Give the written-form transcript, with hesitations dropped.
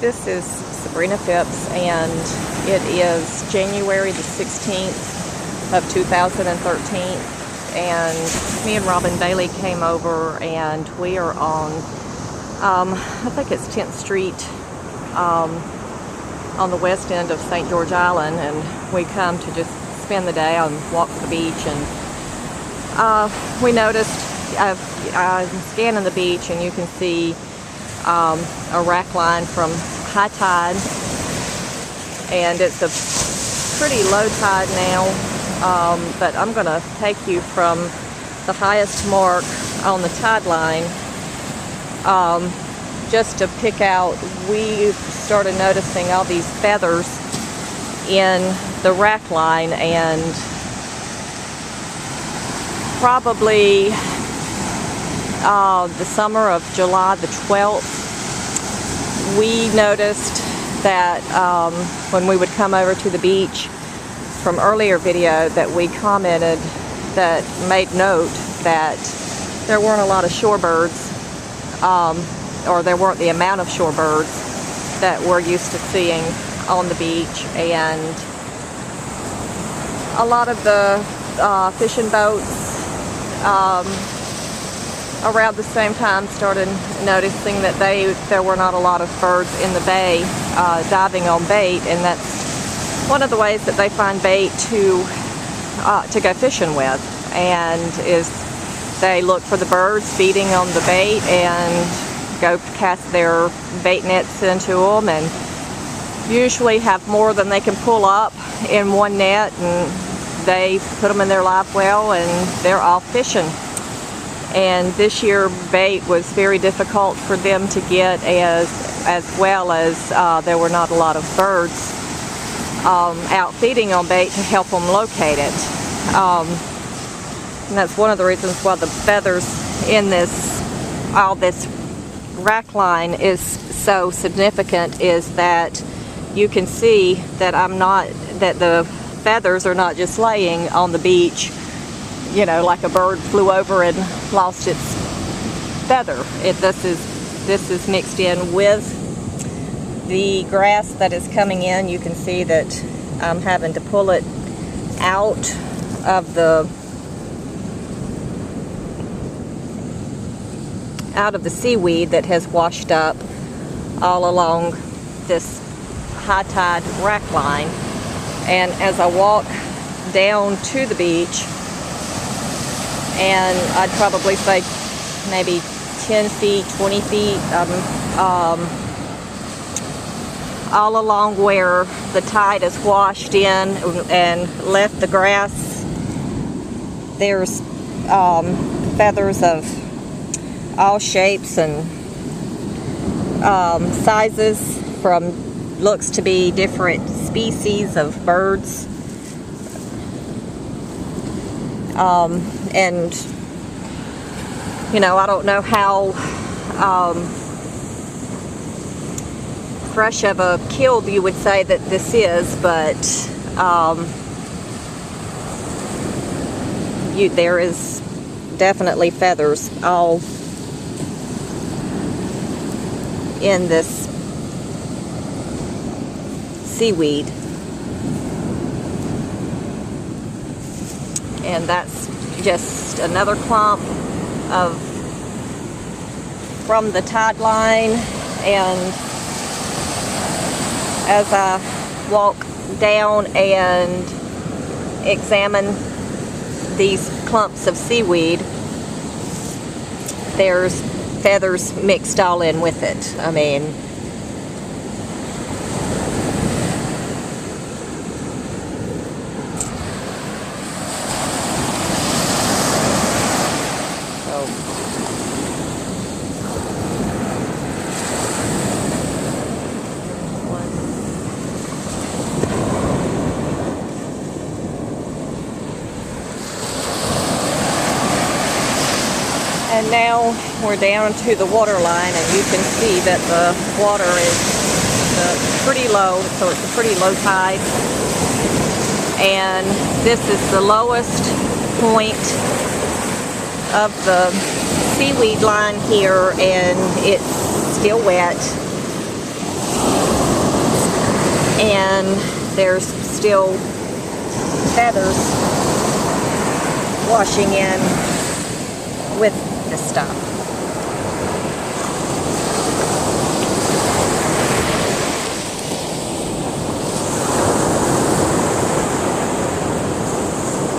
This is Sabrina Phipps, and it is January the 16th of 2013, and me and Robin Bailey came over, and we are on, I think it's 10th Street, on the west end of St. George Island, and we come to just spend the day and walk the beach. And we noticed, I'm scanning the beach, and you can see a rack line from high tide, and it's a pretty low tide now, but I'm going to take you from the highest mark on the tide line just to pick out. We started noticing all these feathers in the rack line, and probably the summer of July the 12th, we noticed that when we would come over to the beach from earlier video, that we commented that made note that there weren't a lot of shorebirds, or there weren't the amount of shorebirds that we're used to seeing on the beach. And a lot of the fishing boats around the same time started noticing that there were not a lot of birds in the bay diving on bait, and that's one of the ways that they find bait to go fishing with, and is they look for the birds feeding on the bait and go cast their bait nets into them, and usually have more than they can pull up in one net, and they put them in their live well and they're off fishing. And this year bait was very difficult for them to get, as well as there were not a lot of birds out feeding on bait to help them locate it. And that's one of the reasons why the feathers in all this rack line is so significant, is that you can see that that the feathers are not just laying on the beach, you know, like a bird flew over and lost its feather. This is mixed in with the grass that is coming in. You can see that I'm having to pull it out of the seaweed that has washed up all along this high tide rack line. And as I walk down to the beach, and I'd probably say maybe 10 feet, 20 feet, all along where the tide has washed in and left the grass, there's feathers of all shapes and sizes, from looks to be different species of birds. And you know, I don't know how fresh of a kill you would say that this is, but there is definitely feathers all in this seaweed. And that's just another clump from the tide line. And as I walk down and examine these clumps of seaweed, there's feathers mixed all in with it. I mean, and now we're down to the water line, and you can see that the water is pretty low, so it's a pretty low tide. And this is the lowest point of the seaweed line here, and it's still wet. and there's still feathers washing in with this stuff.